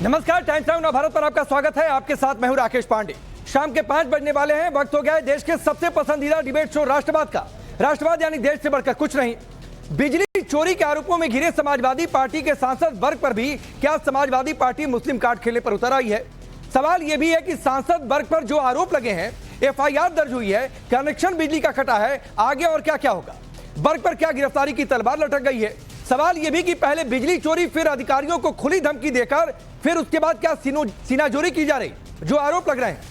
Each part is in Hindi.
नमस्कार, टाइम्स नाउ नव भारत पर आपका स्वागत है। आपके साथ मैं हूं राकेश पांडे। शाम के 5 बजने वाले हैं। वक्त हो गया है देश के सबसे पसंदीदा डिबेट शो राष्ट्रवाद का। राष्ट्रवाद यानी देश से बढ़कर कुछ नहीं। बिजली चोरी के आरोपों में घिरे समाजवादी पार्टी के सांसद वर्ग पर भी क्या समाजवादी पार्टी मुस्लिम कार्ड खेलने पर उतर आई है? सवाल यह भी है कि सांसद वर्ग पर जो आरोप लगे हैं, एफआईआर दर्ज हुई है, कनेक्शन बिजली का कटा है, आगे और क्या क्या होगा? वर्ग पर क्या गिरफ्तारी की तलवार लटक गई है? सवाल यह भी कि पहले बिजली चोरी, फिर अधिकारियों को खुली धमकी देकर, फिर उसके बाद क्या सीनाजोरी की जा रही, जो आरोप लग रहे हैं।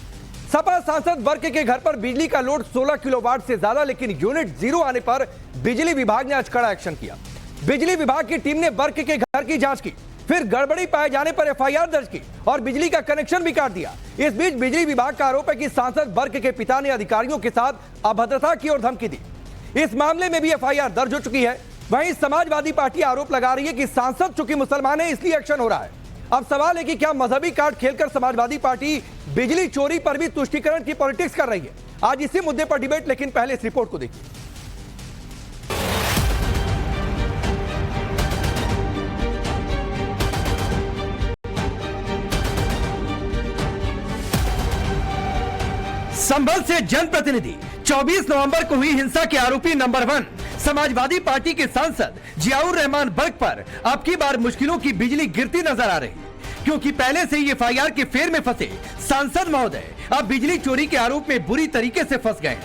सपा सांसद वर्ग के घर पर बिजली का लोड 16 किलोवाट से ज्यादा, लेकिन यूनिट जीरो आने पर बिजली विभाग ने आज कड़ा एक्शन किया। बिजली विभाग की टीम ने वर्ग के घर की जांच की, फिर गड़बड़ी पाए जाने पर एफआईआर दर्ज की और बिजली का कनेक्शन भी काट दिया। इस बीच बिजली विभाग का आरोप है कि सांसद वर्ग के पिता ने अधिकारियों के साथ अभद्रता की और धमकी दी। इस मामले में भी एफआईआर दर्ज हो चुकी है। वहीं समाजवादी पार्टी आरोप लगा रही है कि सांसद चूंकि मुसलमान है इसलिए एक्शन हो रहा है। अब सवाल है कि क्या मजहबी कार्ड खेलकर समाजवादी पार्टी बिजली चोरी पर भी तुष्टीकरण की पॉलिटिक्स कर रही है? आज इसी मुद्दे पर डिबेट, लेकिन पहले इस रिपोर्ट को देखिए। संभल से जनप्रतिनिधि 24 नवंबर को हुई हिंसा के आरोपी नंबर 1 समाजवादी पार्टी के सांसद जियाउर रहमान वर्ग पर अब की बार मुश्किलों की बिजली गिरती नजर आ रही, क्योंकि पहले से ही एफआईआर के फेर में फंसे सांसद महोदय अब बिजली चोरी के आरोप में बुरी तरीके से फंस गए।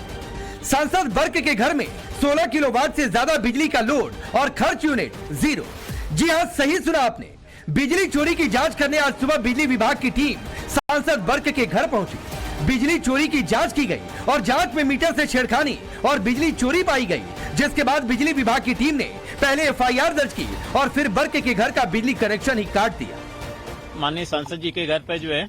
सांसद वर्ग के घर में 16 किलोवाट से ज्यादा बिजली का लोड और खर्च यूनिट जीरो। जी हाँ, सही सुना आपने। बिजली चोरी की जांच करने आज सुबह बिजली विभाग की टीम सांसद वर्ग के घर पहुंची। बिजली चोरी की जांच की गई और जांच में मीटर से छेड़खानी और बिजली चोरी पाई गई, जिसके बाद बिजली विभाग की टीम ने पहले एफआईआर दर्ज की और फिर वर्ग के घर का बिजली कनेक्शन ही काट दिया। माननीय सांसद जी के घर पे जो है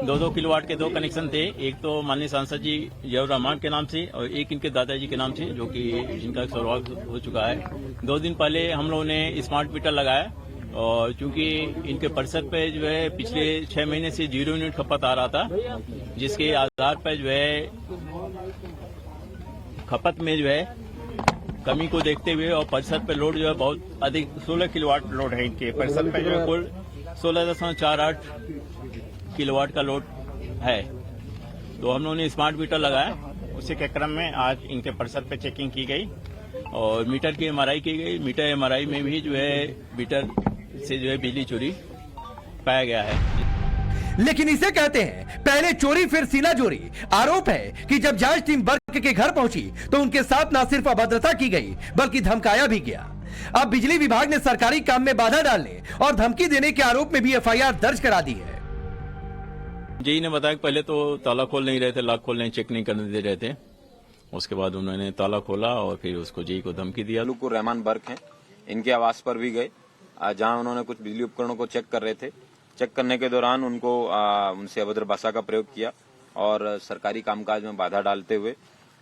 2-2 किलोवाट के 2 कनेक्शन थे। एक तो माननीय सांसद जी जियाउर रहमान के नाम से और एक इनके दादाजी के नाम से, जो कि जिनका स्वर्गवास हो चुका है। 2 दिन पहले हम लोगों ने स्मार्ट मीटर लगाया और चूंकि इनके परिसर पे जो है पिछले 6 महीने से 0 यूनिट खपत आ रहा था, जिसके आधार पर जो है खपत में जो है कमी को देखते हुए और परिसर पे लोड जो है बहुत अधिक 16 किलोवाट लोड है। इनके परिसर पे जो है कुल 16.48 किलोवाट का लोड है। तो हम लोगों ने स्मार्ट मीटर लगाया। उसी के क्रम में आज इनके परिसर पे चेकिंग की गई और मीटर की एमआरआई की गई। मीटर एमआरआई में भी जो है मीटर से जो है बिजली चोरी पाया गया है। लेकिन इसे कहते हैं पहले चोरी फिर सीना चोरी। आरोप है कि जब जांच टीम वर्ग के घर पहुंची तो उनके साथ न सिर्फ अभद्रता की गई बल्कि धमकाया भी गया। अब बिजली विभाग ने सरकारी काम में बाधा डालने और धमकी देने के आरोप में भी एफआईआर दर्ज करा दी है। जेई ने बताया कि पहले तो ताला खोल नहीं रहे थे, लॉक खोलने चेक नहीं करने दे रहे थे। उसके बाद उन्होंने ताला खोला और फिर उसको जेई को धमकी दिया। जियाउर रहमान वर्ग हैं, इनके आवास पर भी गए, जहां उन्होंने कुछ बिजली उपकरणों को चेक कर रहे थे। चेक करने के दौरान उनसे अभद्र भाषा का प्रयोग किया और सरकारी कामकाज में बाधा डालते हुए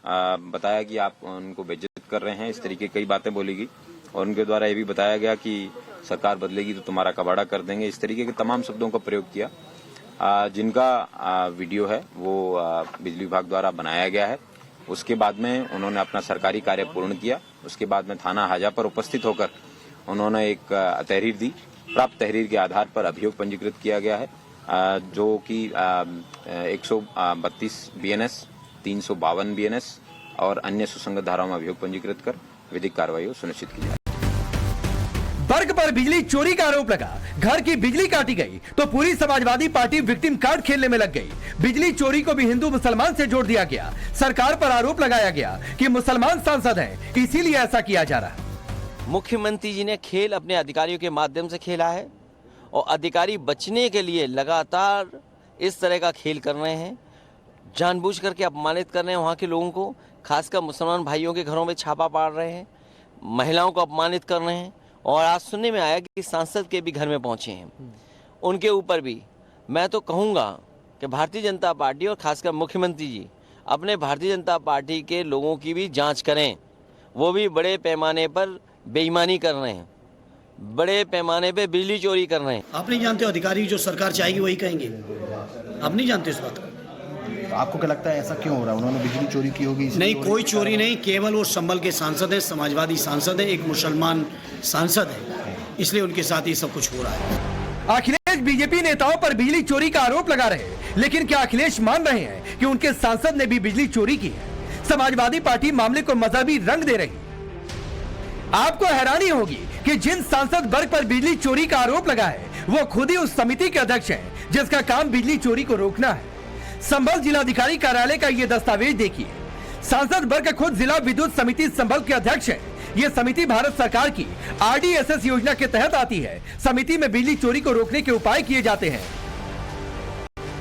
बताया कि आप उनको बेइज्जत कर रहे हैं। इस तरीके कई बातें बोली गई और उनके द्वारा ये भी बताया गया कि सरकार बदलेगी तो तुम्हारा कबाड़ा कर देंगे। इस तरीके के तमाम शब्दों का प्रयोग किया, जिनका वीडियो है वो बिजली विभाग द्वारा बनाया गया है। उसके बाद में उन्होंने अपना सरकारी कार्य पूर्ण किया। उसके बाद में थाना हाजा पर उपस्थित होकर उन्होंने एक तहरीर दी। प्राप्त तहरीर के आधार पर अभियोग पंजीकृत किया गया है, जो कि 132 बीएनएस, 352 बीएनएस और अन्य सुसंगत धाराओं में अभियोग पंजीकृत कर विधिक कार्रवाई सुनिश्चित की जाए। वर्ग पर बिजली चोरी का आरोप लगा, घर की बिजली काटी गई तो पूरी समाजवादी पार्टी विक्टिम कार्ड खेलने में लग गई। बिजली चोरी को भी हिंदू मुसलमान से जोड़ दिया गया। सरकार पर आरोप लगाया गया कि मुसलमान सांसद हैं, इसीलिए ऐसा किया जा रहा है। मुख्यमंत्री जी ने खेल अपने अधिकारियों के माध्यम से खेला है और अधिकारी बचने के लिए लगातार इस तरह का खेल कर रहे हैं, जानबूझ करके अपमानित कर रहे हैं वहाँ के लोगों को। खासकर मुसलमान भाइयों के घरों में छापा पाड़ रहे हैं, महिलाओं को अपमानित कर रहे हैं और आज सुनने में आया कि सांसद के भी घर में पहुंचे हैं। उनके ऊपर भी मैं तो कहूँगा कि भारतीय जनता पार्टी और खासकर मुख्यमंत्री जी अपने भारतीय जनता पार्टी के लोगों की भी जांच करें। वो भी बड़े पैमाने पर बेईमानी कर रहे हैं, बड़े पैमाने पे बिजली चोरी कर रहे हैं। आप नहीं जानते, अधिकारी जो सरकार चाहेगी वही कहेंगे। आप नहीं जानते इस बात को। तो आपको क्या लगता है ऐसा क्यों हो रहा है? उन्होंने बिजली चोरी की होगी? नहीं, कोई चोरी नहीं, केवल वो संभल के सांसद है, समाजवादी सांसद है, एक मुसलमान सांसद है, इसलिए उनके साथ ये सब कुछ हो रहा है। अखिलेश बीजेपी नेताओं पर बिजली चोरी का आरोप लगा रहे हैं, लेकिन क्या अखिलेश मान रहे हैं कि उनके सांसद ने भी बिजली चोरी की है? समाजवादी पार्टी मामले को मजहबी रंग दे रही। आपको हैरानी होगी कि जिन सांसद वर्ग पर बिजली चोरी का आरोप लगा है वो खुद ही उस समिति के अध्यक्ष हैं जिसका काम बिजली चोरी को रोकना है। संभल जिलाधिकारी कार्यालय का ये दस्तावेज देखिए। सांसद वर्ग खुद जिला विद्युत समिति संभल के अध्यक्ष है। ये समिति भारत सरकार की RDSS योजना के तहत आती है। समिति में बिजली चोरी को रोकने के उपाय किए जाते हैं।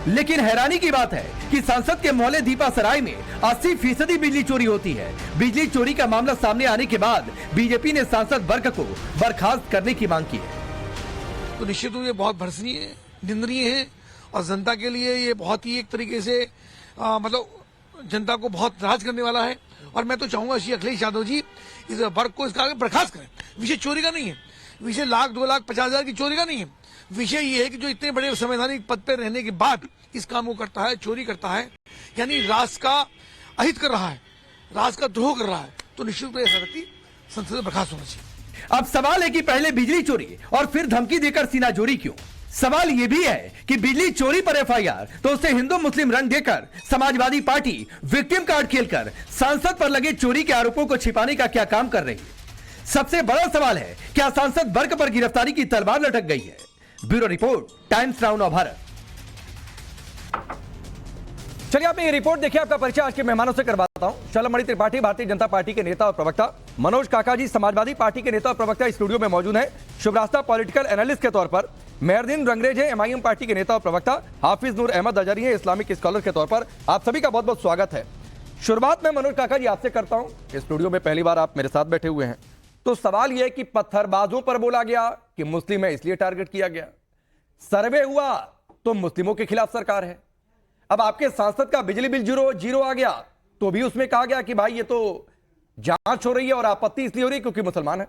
लेकिन हैरानी की बात है कि सांसद के मोहल्ले दीपा सराय में 80% बिजली चोरी होती है। बिजली चोरी का मामला सामने आने के बाद बीजेपी ने सांसद वर्ग को बर्खास्त करने की मांग की है। तो निश्चित रूप से बहुत भर्त्सनीय है, निंदनीय है और जनता के लिए ये बहुत ही एक तरीके से मतलब जनता को बहुत नाराज करने वाला है। और मैं तो चाहूंगा श्री अखिलेश यादव जी इस वर्ग को इसका बर्खास्त करें। विषय चोरी का नहीं है, विषय लाख 2 लाख 50 हजार की चोरी का नहीं है। विषय ये है कि जो इतने बड़े संवैधानिक पद पर रहने के बाद इस काम को करता है, चोरी करता है, यानी राष्ट्र का अहित कर रहा है, राष्ट्र का द्रोह कर रहा है, तो निश्चित रूप से ऐसा व्यक्ति संसद से बर्खास्त होना चाहिए। अब सवाल है कि पहले बिजली चोरी और फिर धमकी देकर सीना जोरी क्यों? सवाल यह भी है कि बिजली चोरी पर FIR तो उसे हिंदू मुस्लिम रंग देकर समाजवादी पार्टी विक्टिम कार्ड खेलकर सांसद पर लगे चोरी के आरोपों को छिपाने का क्या काम कर रही है? सबसे बड़ा सवाल है, क्या सांसद वर्ग पर गिरफ्तारी की तलवार लटक गई है? ब्यूरो रिपोर्ट, टाइम्स नाउ नव भारत। चलिए आपने ये रिपोर्ट देखिए। आपका परिचय आज के मेहमानों से करवाता हूं। शलमणि त्रिपाठी भारतीय जनता पार्टी के नेता और प्रवक्ता, मनोज काका जी समाजवादी पार्टी के नेता और प्रवक्ता स्टूडियो में मौजूद हैं। शुभरास्ता पॉलिटिकल एनालिस्ट के तौर पर, मेहरदीन रंगरेज है MIM पार्टी के नेता और प्रवक्ता, हाफिज नूर अहमद अजहरी है इस्लामिक स्कॉलर के तौर पर। आप सभी का बहुत बहुत स्वागत है। शुरुआत में मनोज काका जी आपसे करता हूं। स्टूडियो में पहली बार आप मेरे साथ बैठे हुए हैं, तो सवाल यह है कि पत्थरबाजों पर बोला गया कि मुस्लिम है इसलिए टारगेट किया गया, सर्वे हुआ तो मुस्लिमों के खिलाफ सरकार है। अब आपके सांसद का बिजली बिल जीरो आ गया तो भी उसमें कहा गया कि भाई ये तो जांच हो रही है और आपत्ति इसलिए हो रही है क्योंकि मुसलमान है।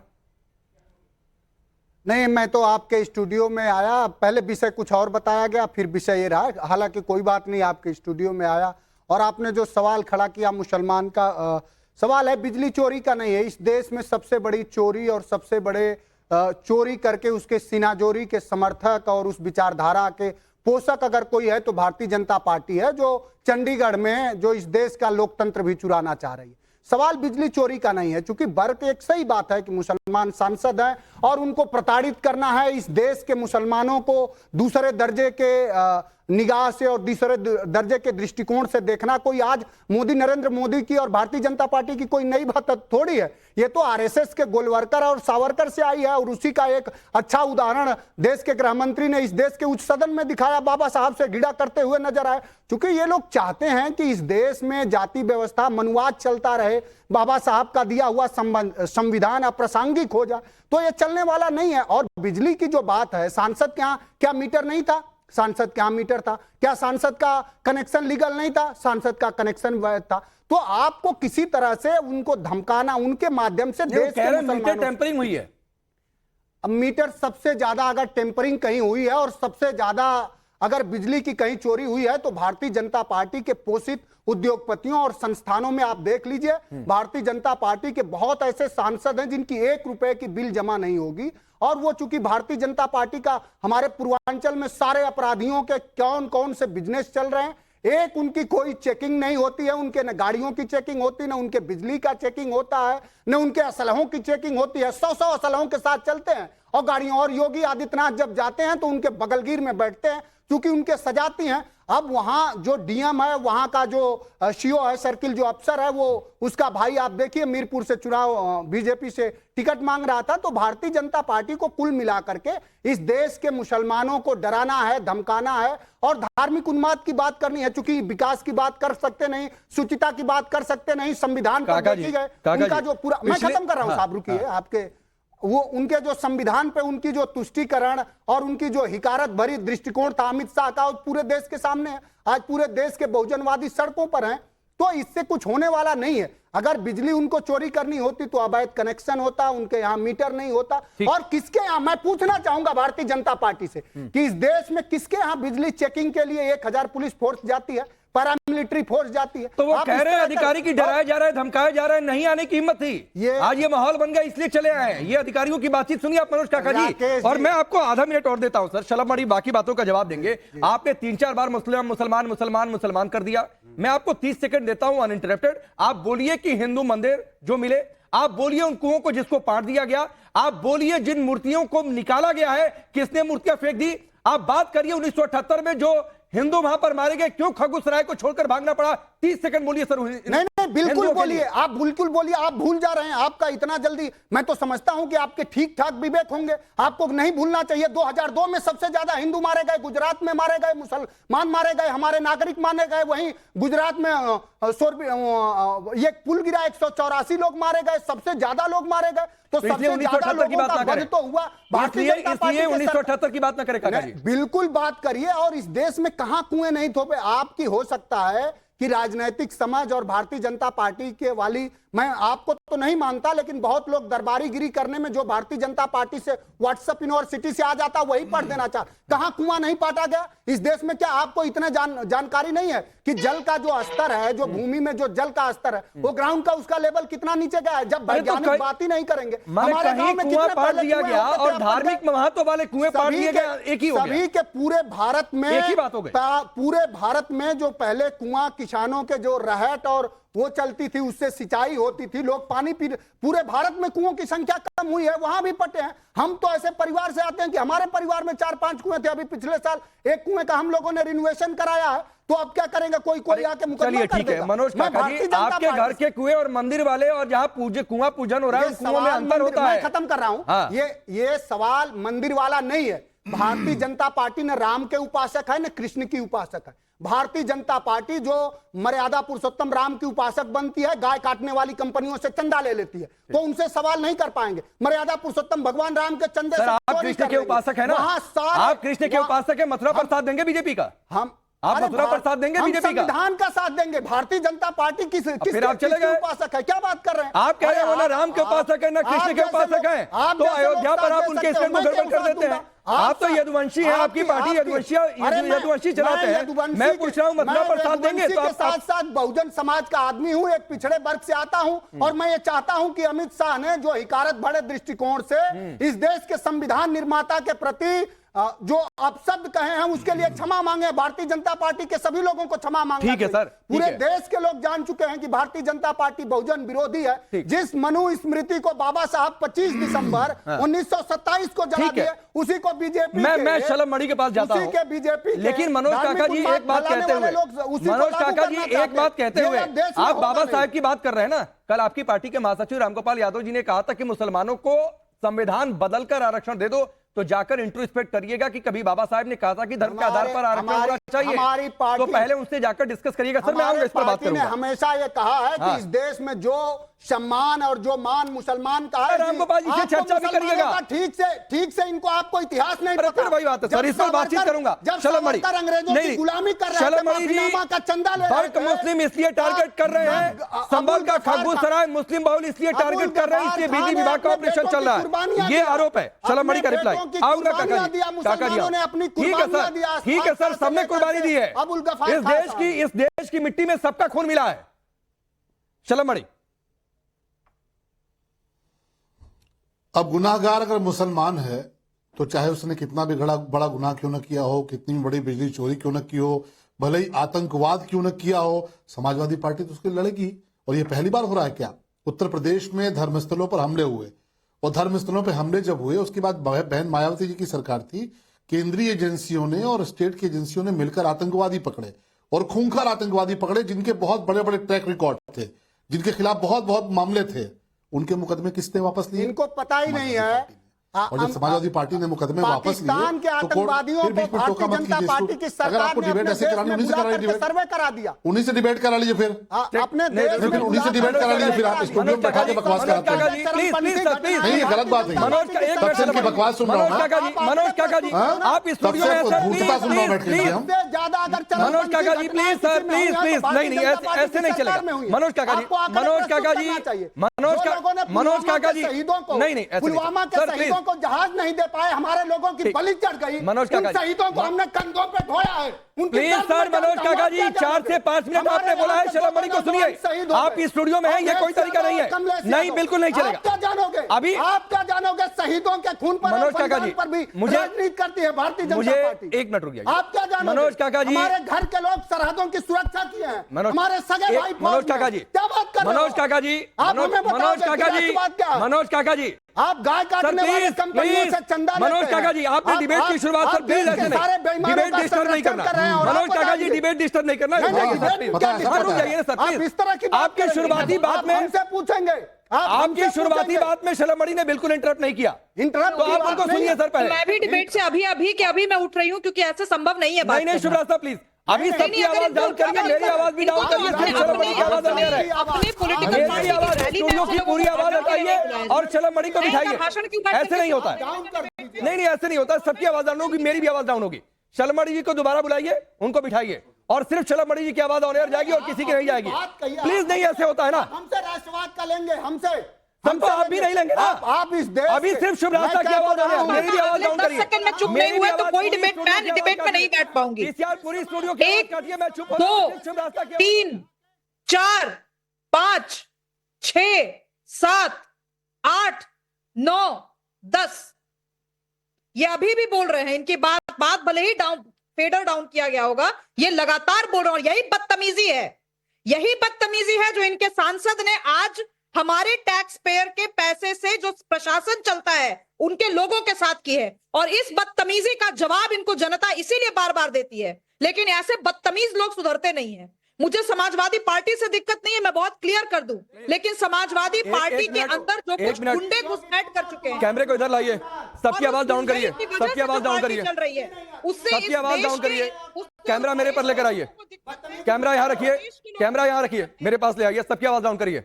नहीं, मैं तो आपके स्टूडियो में आया, पहले विषय कुछ और बताया गया, फिर विषय ये रहा। हालांकि कोई बात नहीं, आपके स्टूडियो में आया और आपने जो सवाल खड़ा किया मुसलमान का सवाल है, बिजली चोरी का नहीं है। इस देश में सबसे बड़ी चोरी और सबसे बड़े चोरी करके उसके सीनाजोरी के समर्थक और उस विचारधारा के पोषक अगर कोई है तो भारतीय जनता पार्टी है, जो चंडीगढ़ में जो इस देश का लोकतंत्र भी चुराना चाह रही है। सवाल बिजली चोरी का नहीं है, क्योंकि वर्ग एक सही बात है कि मुसलमान सांसद हैं और उनको प्रताड़ित करना है। इस देश के मुसलमानों को दूसरे दर्जे के निगाह से और दूसरे दर्जे के दृष्टिकोण से देखना कोई आज नरेंद्र मोदी की और भारतीय जनता पार्टी की कोई नई बात थोड़ी है। ये तो RSS के गोलवरकर और सावरकर से आई है और उसी का एक अच्छा उदाहरण देश के गृह मंत्री ने इस देश के उच्च सदन में दिखाया, बाबा साहब से घिड़ा करते हुए नजर आए। क्योंकि ये लोग चाहते हैं कि इस देश में जाति व्यवस्था मनुवाद चलता रहे, बाबा साहब का दिया हुआ संविधान अप्रासंगिक हो जाए, तो ये चलने वाला नहीं है। और बिजली की जो बात है, सांसद के यहाँ क्या मीटर नहीं था? सांसद क्या मीटर था? क्या सांसद का कनेक्शन लीगल नहीं था? सांसद का कनेक्शन वैध था। तो आपको किसी तरह से उनको धमकाना, उनके माध्यम से देश के मीटर टेम्परिंग हुई है। अब मीटर सबसे ज्यादा अगर टेम्परिंग कहीं हुई है और सबसे ज्यादा अगर बिजली की कहीं चोरी हुई है तो भारतीय जनता पार्टी के पोषित उद्योगपतियों और संस्थानों में आप देख लीजिए। भारतीय जनता पार्टी के बहुत ऐसे सांसद हैं जिनकी 1 रुपए की बिल जमा नहीं होगी। और वो चूंकि भारतीय जनता पार्टी का हमारे पूर्वांचल में सारे अपराधियों के कौन कौन से बिजनेस चल रहे हैं, एक उनकी कोई चेकिंग नहीं होती है। उनके न गाड़ियों की चेकिंग होती, न उनके बिजली का चेकिंग होता है, न उनके असलहों की चेकिंग होती है। 100 असलहों के साथ चलते हैं और गाड़ियों। और योगी आदित्यनाथ जब जाते हैं तो उनके बगलगीर में बैठते हैं क्योंकि उनके सजाती हैं। अब वहां जो DM है, वहां का जो CO है, सर्किल जो अफसर है, वो उसका भाई आप देखिए मीरपुर से चुनाव बीजेपी से टिकट मांग रहा था। तो भारतीय जनता पार्टी को कुल मिलाकर के इस देश के मुसलमानों को डराना है, धमकाना है और धार्मिक उन्माद की बात करनी है। चूंकि विकास की बात कर सकते नहीं, शुचिता की बात कर सकते नहीं, संविधान पर देखी गए उनका जो पूरा, मैं खत्म कर रहा हूं साहब, रुकिए। आपके वो उनके जो संविधान पे उनकी जो तुष्टीकरण और उनकी जो हिकारत भरी दृष्टिकोण था अमित शाह का, पूरे देश के सामने है। आज पूरे देश के बहुजनवादी सड़कों पर हैं। तो इससे कुछ होने वाला नहीं है। अगर बिजली उनको चोरी करनी होती तो अवैध कनेक्शन होता, उनके यहाँ मीटर नहीं होता। और किसके यहाँ, मैं पूछना चाहूंगा भारतीय जनता पार्टी से कि इस देश में किसके यहाँ बिजली चेकिंग के लिए 1000 पुलिस फोर्स जाती है? पैरामिलिट्री फोर्स जाती है। तो वो आप कह इस रहे हैं तरह अधिकारी की कर- डराया जा रहा है, धमकाया जा रहा है, नहीं आने की हिम्मत थी। आज ये माहौल बन गया इसलिए चले आए हैं। ये अधिकारियों की बातचीत सुनिए आप मनोज काका जी, राकेश और जी। मैं आपको आधा मिनट और देता हूं सर, शलभ मणि बाकी बातों का जवाब देंगे। आपने 3-4 बार मुसलमान कर दिया, मैं आपको 30 सेकंड देता हूं अनइंटरप्टेड। आप बोलिए कि हिंदू मंदिर जो मिले, आप बोलिए उन कुओं को जिसको पाट दिया गया, आप बोलिए जिन मूर्तियों को निकाला गया है किसने मूर्तियां फेंक दी, आप बात करिए 1978 में जो हिंदू वहां पर मारे गए, क्यों खगुस राय को छोड़कर भागना पड़ा। 30 सेकंड बोलिए सर। नहीं बिल्कुल बोलिए, आप बिल्कुल बोलिए। आप भूल जा रहे हैं, आपका इतना जल्दी, मैं तो समझता हूं कि आपके ठीक ठाक विवेक होंगे, आपको नहीं भूलना चाहिए 2002 में सबसे ज्यादा हिंदू मारे गए, गुजरात में मारे गए, मुसलमान मारे गए, हमारे नागरिक मारे गए। वहीं गुजरात में ये पुल गिरा, 184 लोग मारे गए, सबसे ज्यादा लोग मारे गए। तो सबसे ज्यादा लोगों का वध तो हुआ भारतीय जनता पार्टी के। 1978 की बात ना करें काका जी। बिल्कुल बात करिए। और इस देश में कहां कुएं नहीं थोपे। आपकी हो सकता है कि राजनीतिक समझ और भारतीय जनता पार्टी के वाली, मैं आपको तो नहीं मानता, लेकिन बहुत लोग दरबारीगिरी करने में जो भारतीय जनता पार्टी से व्हाट्सएप यूनिवर्सिटी से आ जाता वही पढ़ देना चाह। कहां कुआं नहीं पाटा गया इस देश में? क्या आपको इतने जानकारी नहीं है कि जल का जो स्तर है, जो भूमि में जो जल का स्तर है, वो ग्राउंड का उसका लेवल कितना नीचे गया है? जब वैज्ञानिक बात ही नहीं करेंगे। हमारे गांव में कुआं पाट दिया गया और धार्मिक महत्व वाले कुएं पाट दिए गए, एक ही हो गया। सभी के पूरे भारत में एक ही बात हो गई। पूरे भारत में जो पहले कुआं किसानों के जो रहट और वो चलती थी, उससे सिंचाई होती थी, लोग पानी पी, पूरे भारत में कुओं की संख्या कम हुई है, वहां भी पटे हैं। हम तो ऐसे परिवार से आते हैं कि हमारे परिवार में 4-5 कुएं थे। अभी पिछले साल एक कुएं का हम लोगों ने रिनोवेशन कराया है। तो अब क्या करेंगे? कोई आके मुकदमा चलिए कर ठीक है देगा। मनोज काका जी, आपके घर के कुएं और मंदिर वाले और जहां कुआं पूजन हो रहा है, उन कुओं में अंतर होता है। मैं खत्म कर रहा हूं। हाँ। ये सवाल मंदिर वाला नहीं है। भारतीय जनता पार्टी न राम के उपासक है न कृष्ण की उपासक है। भारतीय जनता पार्टी जो मर्यादा पुरुषोत्तम राम की उपासक बनती है, गाय काटने वाली कंपनियों से चंदा ले लेती है, तो उनसे सवाल नहीं कर पाएंगे। मर्यादा पुरुषोत्तम भगवान राम के चंदे से आप कृष्ण के उपासक है ना? आप कृष्ण के उपासक है, मथुरा पर साथ देंगे बीजेपी का? आप मथुरा पर साथ देंगे बीजेपी का? संविधान का साथ देंगे। भारतीय जनता पार्टी किस फिर आप चले गए? उपासक है? क्या बात कर रहे हैं आप? कह रहे हो ना राम के उपासक है ना कृष्ण के उपासक है, तो अयोध्या पर आप उनके स्टैंड को गड़बड़ कर देते हैं। आप तो यदुवंशी हैं, आपकी पार्टी यदुवंशी चलाते हैं। मैं पूछ रहा हूं मथुरा पर साथ देंगे? तो आप साथ साथ बहुजन समाज का आदमी हूं, एक पिछड़े वर्ग से आता हूं, और मैं ये चाहता हूं कि अमित शाह ने जो हिकारत भरे दृष्टिकोण से इस देश के संविधान निर्माता के प्रति जो अपशब्द कहे हैं उसके लिए क्षमा मांगे। भारतीय जनता पार्टी के सभी लोगों को क्षमा मांगे। ठीक है सर, पूरे देश के लोग जान चुके हैं कि भारतीय जनता पार्टी बहुजन विरोधी है। जिस मनु स्मृति को बाबा साहब 25 दिसंबर 1927 को जला दिए, उसी को बीजेपी मैं शलभ मणि के पास जाता हूं, उसी के बीजेपी। लेकिन मनोज काका जी एक बात कहते हुए, आप बाबा साहब की बात कर रहे हैं ना, कल आपकी पार्टी के महासचिव रामगोपाल यादव जी ने कहा था कि मुसलमानों को संविधान बदलकर आरक्षण दे दो, तो जाकर इंट्रोस्पेक्ट करिएगा कि कभी बाबा साहब ने कहा था कि धर्म के आधार पर आरक्षण होना चाहिए, तो पहले उनसे जाकर डिस्कस करिएगा। सर मैं आऊंगा इस पर बात करूंगा। हमेशा ये कहा है कि इस देश में जो सम्मान और जो मान मुसलमान का है, रामगोपाल जी से चर्चा भी करिएगा। ठीक से इनको आपको इतिहास नहीं पता। वही बात है सर, इस पर बातचीत करूंगा। शलभ मणि अंग्रेजों की गुलामी कर रहे थे, माफीनामा का चंदा ले रहे थे। मुस्लिम इसलिए टारगेट कर रहे हैं, संभल का खगबूसराय मुस्लिम बाहुल इसलिए टारगेट कर रहे हैं, इसलिए बिजली विभाग का ऑपरेशन चल रहा है, ये आरोप है। शलभ मणि का रिप्लाई आऊंगा काका जी। ठीक है सर, सबने कुर्बानी दी है। इस देश की मिट्टी में सबका खून मिला है। शलभ मणि, अब गुनाहगार अगर मुसलमान है तो चाहे उसने कितना भी बड़ा गुनाह क्यों न किया हो, कितनी भी बड़ी बिजली चोरी क्यों न की हो, भले ही आतंकवाद क्यों न किया हो, समाजवादी पार्टी तो उसके लड़ेगी। और ये पहली बार हो रहा है क्या? उत्तर प्रदेश में धर्मस्थलों पर हमले हुए, और धर्मस्थलों पर हमले जब हुए उसके बाद बहन मायावती जी की सरकार थी, केंद्रीय एजेंसियों ने और स्टेट की एजेंसियों ने मिलकर आतंकवादी पकड़े, और खूंखार आतंकवादी पकड़े जिनके बहुत बड़े बड़े ट्रैक रिकॉर्ड थे, जिनके खिलाफ बहुत बहुत मामले थे। उनके मुकदमे किसने वापस लिए? इनको पता ही नहीं है। और जब समाजवादी पार्टी ने मुकदमे वापस लिए, पाकिस्तान के आतंकवादियों को भारतीय जनता पार्टी की सरकार ने अपने देश में बुला करके सर्वे करा दिया। उन्हीं से डिबेट करा लीजिए, फिर अपने देश में उन्हीं से डिबेट करा लीजिए। फिर आप स्टूडियो में बैठा के बकवास कराते हैं। नहीं, ये गलत बात है। तब से इनकी बकवास सुन रहा हूँ। मनोज काका जी, आप स्टूडियो में झूठता सुन रहा हूँ बैठ के हम। मनोज काका जी प्लीज सर, प्लीज नहीं ऐसे नहीं चलेगा। मनोज काका जी, नहीं नहीं, पुलवामा के शहीदों को शहीदों को जहाज नहीं दे पाए, हमारे लोगों की बलि चढ़ गई, मनोज उन काका जी, शहीदों को हमने कंधों पे ढोया है। उनकी प्लीज दर्द सर, में मनोज दर्द काका हुआ, जी, क्या 4 से 5 मिनट आपने बोला है, शलम मणि को सुनिए। आप इस स्टूडियो में हैं, ये कोई तरीका नहीं है। नहीं, बिल्कुल नहीं चलेगा। आप क्या जानोगे अभी आप क्या जानोगे शहीदों के खून पर, मनोज काका जी, पर भी मुझे राजनीति करती है भारतीय जनता मुझे पार्टी। 1 मिनट रुक जाइए। आप क्या जानोगे? मनोज काका जी, हमारे घर के लोग सरहदों की सुरक्षा किए हैं, मनोज- हमारे सगे भाई फौज मनोज में। काका जी, क्या बात कर रहे हो? मनोज काका जी, आप मनोज हमें बताओगे मनोज काका कि जी, राष्ट्रवाद क्या है? मनोज काका जी, आप गाय सर काटने वाली प्लीज कंपनियों प्लीज, से चंदा लेते मनोज हैं। काका जी, आपने आप- डिबेट की आप- शुरुआत आप सर प्लीज देश ऐसे के सारे नहीं, बेईमानों डिबेट का डिस्टर्ब नहीं संरक्षण करना। कर रहे हैं और मनोज आपको काका जी, जानिए। डिबेट डिस्टर्ब नहीं करना। नहीं, नहीं, जाइए सर, डिबेट प्लीज। क्या हाँ, डिस्टर्ब रुक जाइए ना सर, आप प्लीज। इस तरह की बात आपकी करेंगे। शुरुआती बात आप में हमसे पूछेंगे, आप आपकी हमसे शुरुआती पूछेंगे। बात में शलम मणि ने बिल्कुल इंटरप्ट नहीं किया। इंटरप्ट तो आप उनको सुनिए सर पहले। मैं भी डिबेट से अभी मैं उठ रही हूँ, क्योंकि ऐसे संभव नहीं है बात नहीं नहीं, करना। शुभ्रा साहब प्लीज, अभी सबकी आवाज डाउन करिए, मेरी आवाज भी डाउन करिए, फिर शलम मणि की आवाज अंदर है। अपने पॉलिटिकल मेरी पार्टी आवाज, की रैली में स्टूडियो की पूरी आवाज हटाइए और शलम मणि को बिठाइए। भाषण क्यों करते ऐसे नहीं होता है। नहीं नहीं, ऐसे नहीं होता, सबकी आवाज डाउन होगी, मेरी भी आवाज डाउन होगी। शलम मणि जी को दोबारा बुलाइए, उनको बिठाइए और सिर्फ शलम मणि जी की आवाज ऑन एयर जाएगी और किसी की नहीं जाएगी। प्लीज, नहीं ऐसे होता है ना। हमसे राष्ट्रवाद का लेंगे, हमसे तो आप भी नहीं लेंगे ना। आप इस देश अभी सिर्फ शुभ रास्ता की आवाज ऑन एयर, मेरी भी आवाज डाउन करिए। 10 सेकंड में चुप नहीं हुए तो कोई डिबेट में नहीं बैठ पाऊंगी। पूरी स्टूडियो की आवाज 1 काटिए, मैं चुप हो 2 जाऊं, सिर्फ शुभ रास्ता की आवाज। 3 4 5 6 7 8 9 10 ये अभी भी बोल रहे हैं। इनकी बात भले ही फेडर डाउन किया गया होगा, ये लगातार बोल रहे हैं। यही बदतमीजी है, यही बदतमीजी है जो इनके सांसद ने आज हमारे टैक्स पेयर के पैसे से जो प्रशासन चलता है उनके लोगों के साथ की है। और इस बदतमीजी का जवाब इनको जनता इसीलिए बार बार देती है। लेकिन ऐसे बदतमीज लोग सुधरते नहीं है। मुझे समाजवादी पार्टी से दिक्कत नहीं है, मैं बहुत क्लियर कर दूं, लेकिन समाजवादी पार्टी के अंदर जो कुछ गुंडे घुसपैठ कर चुके हैं। कैमरे को इधर लाइए, सबकी आवाज डाउन करिए, सबकी आवाज डाउन करिए, चल रही है उससे सबकी आवाज डाउन करिए। कैमरा मेरे पर लेकर आइए, कैमरा यहाँ रखिए, कैमरा यहाँ रखिए, मेरे पास ले आइए, सबकी आवाज डाउन करिए।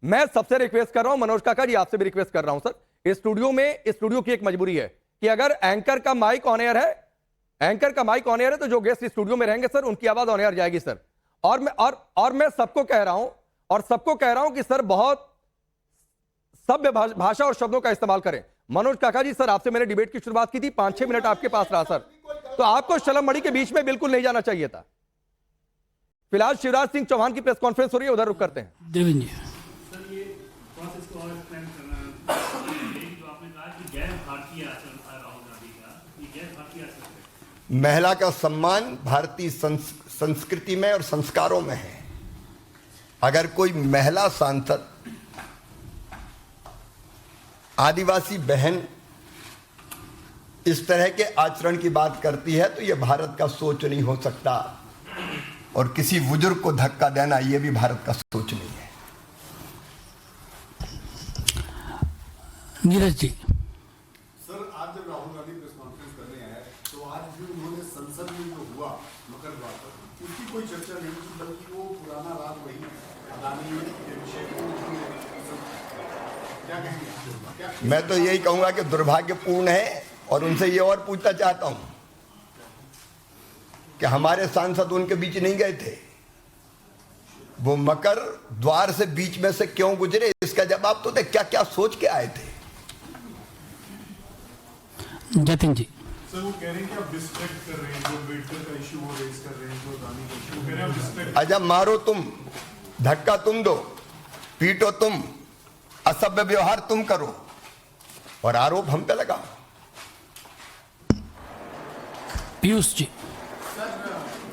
मैं सबसे रिक्वेस्ट कर रहा हूं, मनोज काका जी आपसे भी रिक्वेस्ट कर रहा हूं सर, इस स्टूडियो की एक मजबूरी है कि अगर एंकर का माइक ऑन एयर है, एंकर का माइक ऑन एयर है, तो जो गेस्ट स्टूडियो में रहेंगे सर उनकी आवाज ऑन एयर जाएगी सर। और मैं सबको कह रहा हूं कि सर बहुत सभ्य भाषा और शब्दों का इस्तेमाल करें। मनोज काका जी, सर आपसे मैंने डिबेट की शुरुआत की थी, 5-6 मिनट आपके पास रहा सर, तो आपको शलम मणि के बीच में बिल्कुल नहीं जाना चाहिए था। फिलहाल शिवराज सिंह चौहान की प्रेस कॉन्फ्रेंस हो रही है, उधर रुक करते हैं। देवेंद्र जी, महिला का सम्मान भारतीय संस्कृति में और संस्कारों में है। अगर कोई महिला सांसद आदिवासी बहन इस तरह के आचरण की बात करती है तो यह भारत का सोच नहीं हो सकता, और किसी बुजुर्ग को धक्का देना यह भी भारत का सोच नहीं है। नीरज जी, सर आज जब राहुल गांधी प्रेस कॉन्फ्रेंस करने आए तो आज भी उन्होंने संसद में जो हुआ मकर बात उसकी कोई चर्चा नहीं की, बल्कि वो पुराना राग वही अदानी के विषय को क्या कहेंगे? मैं तो यही कहूंगा कि दुर्भाग्यपूर्ण है, और उनसे ये और पूछना चाहता हूं कि हमारे सांसद उनके बीच नहीं गए थे, वो मकर द्वार से बीच में से क्यों गुजरे, इसका जवाब तो दे। क्या क्या सोच के आए थे? जतिन जी, सर वो कह रहे हैं कि आप डिस्ट्रैक्ट कर रहे हैं, जो अम्बेडकर का इशू वो रेज कर रहे हैं, जो अदानी का इशू, कह रहे हैं आप डिस्ट्रैक्ट। अच्छा, मारो तुम, धक्का तुम दो, पीटो तुम, असभ्य व्यवहार तुम करो और आरोप हम पे लगाओ। पीयूष जी, सर